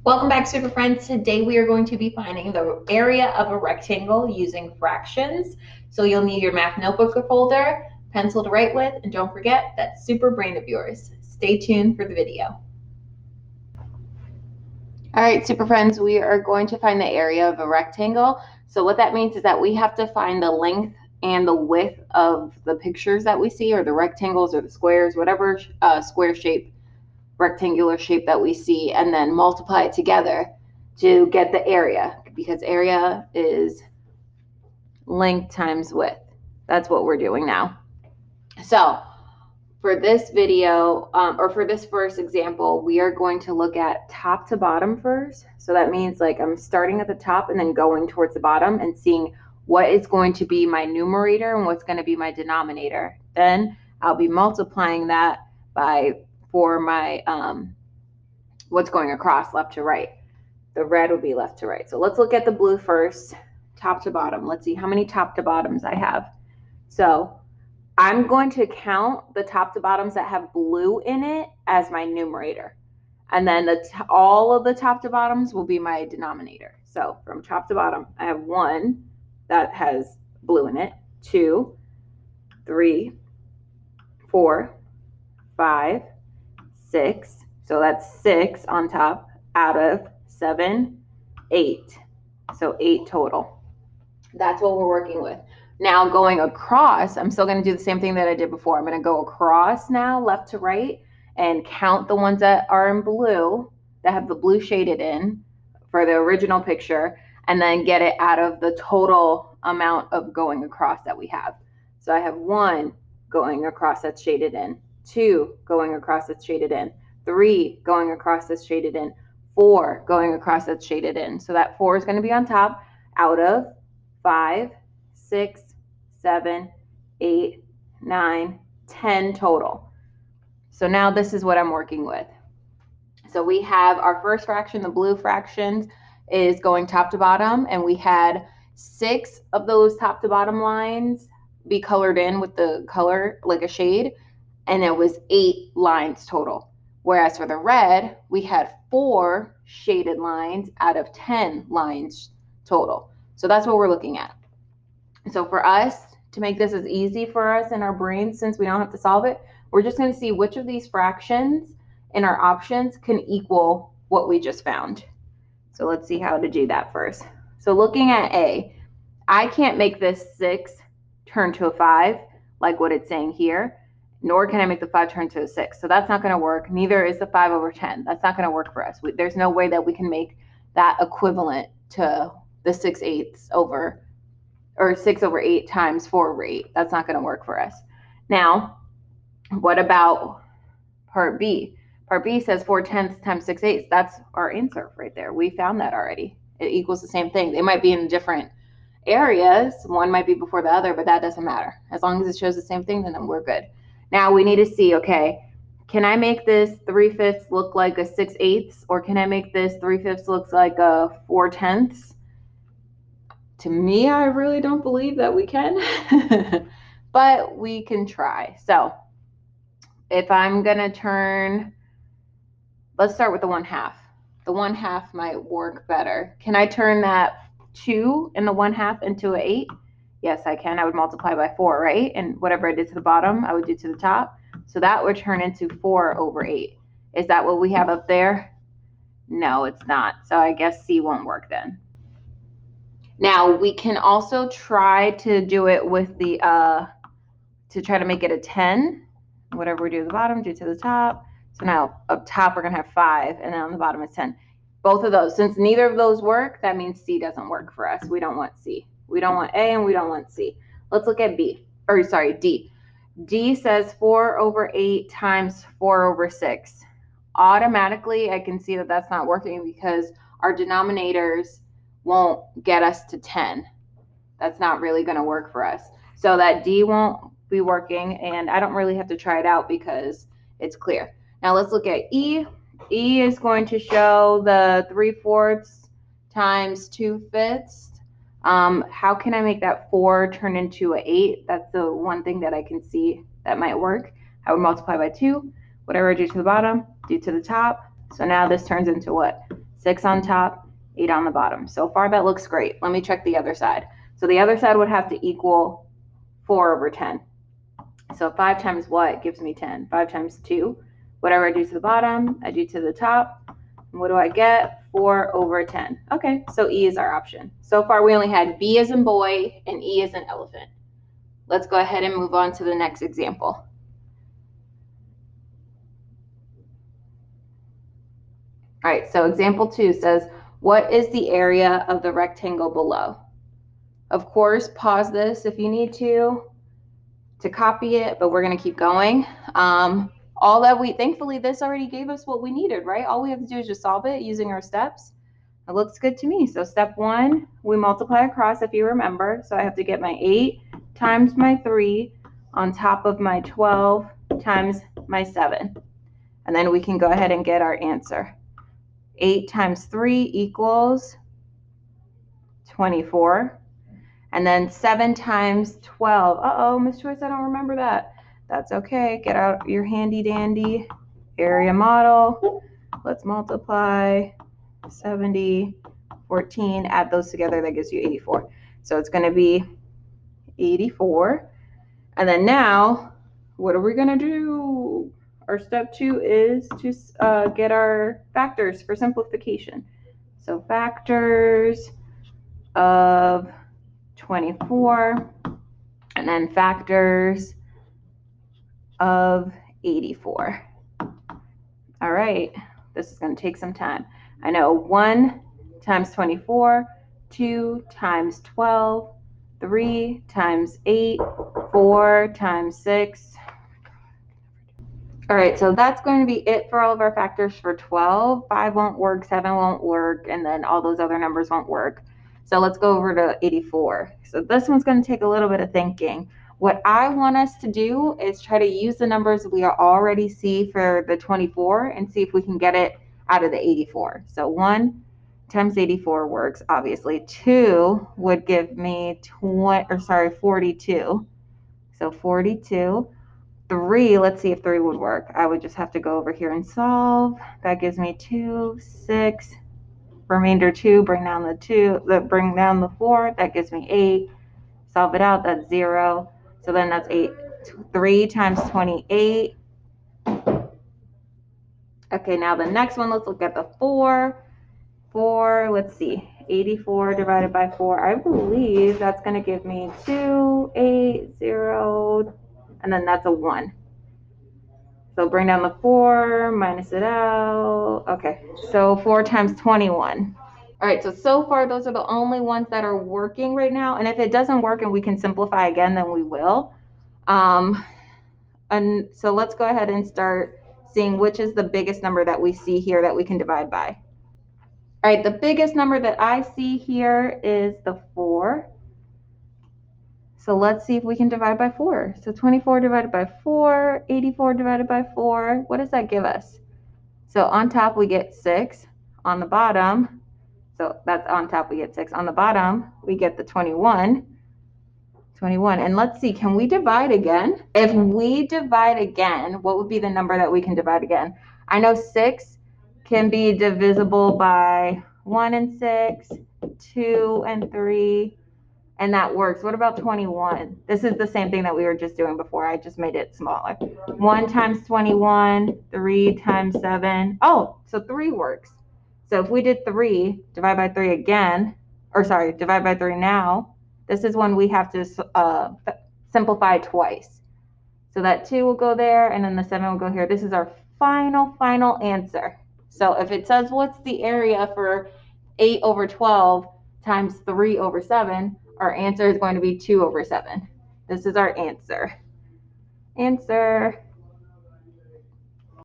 Welcome back, Super Friends. Today we are going to be finding the area of a rectangle using fractions. So you'll need your math notebook or folder, pencil to write with, and don't forget that super brain of yours. Stay tuned for the video. All right, Super Friends, we are going to find the area of a rectangle. So what that means is that we have to find the length and the width of the pictures that we see, or the rectangles or the squares, whatever square shape, rectangular shape that we see, and then multiply it together to get the area, because area is length times width. That's what we're doing now. So for this video, or for this first example, we are going to look at top to bottom first. So that means like I'm starting at the top and then going towards the bottom and seeing what is going to be my numerator and what's going to be my denominator. Then I'll be multiplying that for my what's going across left to right. The red will be left to right. So let's look at the blue first, top to bottom. Let's see how many top to bottoms I have. So I'm going to count the top to bottoms that have blue in it as my numerator. And then all of the top to bottoms will be my denominator. So from top to bottom, I have one that has blue in it, 2, 3, 4, 5, 6. So that's 6 on top out of 7, 8. So 8 total. That's what we're working with. Now going across, I'm still going to do the same thing that I did before. I'm going to go across now, left to right, and count the ones that are in blue, that have the blue shaded in for the original picture, and then get it out of the total amount of going across that we have. So I have 1 going across that's shaded in, 2 going across that's shaded in, 3 going across that's shaded in, 4 going across that's shaded in. So that 4 is going to be on top out of 5, 6, 7, 8, 9, 10 total. So now this is what I'm working with. So we have our first fraction, the blue fractions, is going top to bottom, and we had 6 of those top to bottom lines be colored in with the color like a shade, and it was 8 lines total. Whereas for the red, we had 4 shaded lines out of 10 lines total. So that's what we're looking at. So for us, to make this as easy for us in our brains, since we don't have to solve it, we're just going to see which of these fractions in our options can equal what we just found. So let's see how to do that first. So looking at A, I can't make this 6 turn to a 5 like what it's saying here, nor can I make the 5 turn to a 6. So that's not going to work. Neither is the 5 over 10. That's not going to work for us. There's no way that we can make that equivalent to the 6/8 over, or 6 over 8 times 4 over 8. That's not going to work for us. Now, what about part B? Part B says 4/10 times 6/8. That's our answer right there. We found that already. It equals the same thing. They might be in different areas. One might be before the other, but that doesn't matter. As long as it shows the same thing, then we're good. Now we need to see, okay, can I make this 3/5 look like a 6/8, or can I make this 3/5 look like a 4/10? To me, I really don't believe that we can, but we can try. So if I'm going to turn, let's start with the 1/2. The 1/2 might work better. Can I turn that 2 in the 1/2 into an 8? Yes, I can. I would multiply by 4, right? And whatever I did to the bottom, I would do to the top. So that would turn into 4 over 8. Is that what we have up there? No, it's not. So I guess C won't work then. Now we can also try to do it with the, to try to make it a 10. Whatever we do at the bottom, do to the top. So now up top, we're going to have 5, and then on the bottom is 10. Both of those, since neither of those work, that means C doesn't work for us. We don't want C. We don't want A, and we don't want C. Let's look at B, or sorry, D. D says 4 over 8 times 4 over 6. Automatically, I can see that that's not working because our denominators won't get us to 10. That's not really going to work for us. So that D won't be working, and I don't really have to try it out because it's clear. Now let's look at E. E is going to show the 3/4 times 2/5. How can I make that 4 turn into an 8? That's the one thing that I can see that might work. I would multiply by 2. Whatever I do to the bottom, do to the top. So now this turns into what? 6 on top, 8 on the bottom. So far that looks great. Let me check the other side. So the other side would have to equal 4 over 10. So 5 times what gives me 10? 5 times 2. Whatever I do to the bottom, I do to the top. And what do I get? 4 over 10. Okay, so E is our option. So far we only had B as in boy and E as in elephant. Let's go ahead and move on to the next example. All right, so example 2 says, what is the area of the rectangle below? Of course, pause this if you need to copy it, but we're going to keep going. All that thankfully, this already gave us what we needed, right? All we have to do is just solve it using our steps. It looks good to me. So step 1, we multiply across, if you remember. So I have to get my 8 times my 3 on top of my 12 times my 7. And then we can go ahead and get our answer. 8 times 3 equals 24. And then 7 times 12. Uh-oh, Miss Joyce, I don't remember that. That's okay. Get out your handy dandy area model. Let's multiply 70, 14, add those together. That gives you 84. So it's going to be 84. And then now, what are we going to do? Our step 2 is to get our factors for simplification. So factors of 24, and then factors of 84. All right, this is going to take some time. I know 1 times 24, 2 times 12, 3 times 8, 4 times 6. All right, so that's going to be it for all of our factors for 12. 5 won't work, 7 won't work, and then all those other numbers won't work. So let's go over to 84. So this one's going to take a little bit of thinking. What I want us to do is try to use the numbers we already see for the 24 and see if we can get it out of the 84. So 1 times 84 works, obviously. 2 would give me 42. So 42. 3, let's see if 3 would work. I would just have to go over here and solve. That gives me 2, 6, remainder 2, bring down the 4, that gives me 8. Solve it out, that's 0. So then that's 8. 3 times 28. Okay, now the next one, let's look at the 4. 4, let's see, 84 divided by 4. I believe that's going to give me 2, 8, 0, and then that's a 1. So bring down the 4, minus it out. Okay, so 4 times 21. All right, so far those are the only ones that are working right now. And if it doesn't work and we can simplify again, then we will. And so let's go ahead and start seeing which is the biggest number that we see here that we can divide by. All right, the biggest number that I see here is the 4. So let's see if we can divide by 4. So 24 divided by 4, 84 divided by 4. What does that give us? So on top we get 6. On the bottom, so that's on top we get 6. On the bottom we get the 21. 21. And let's see, can we divide again? If we divide again, what would be the number that we can divide again? I know 6 can be divisible by 1 and 6, 2 and 3. And that works. What about 21? This is the same thing that we were just doing before. I just made it smaller. 1 times 21, 3 times 7. Oh, so 3 works. So if we did 3, divide by 3 again, or sorry, divide by 3 now, this is when we have to simplify twice. So that 2 will go there, and then the 7 will go here. This is our final answer. So if it says what's the area for 8 over 12 times 3 over 7, our answer is going to be 2 over 7. This is our answer. Answer.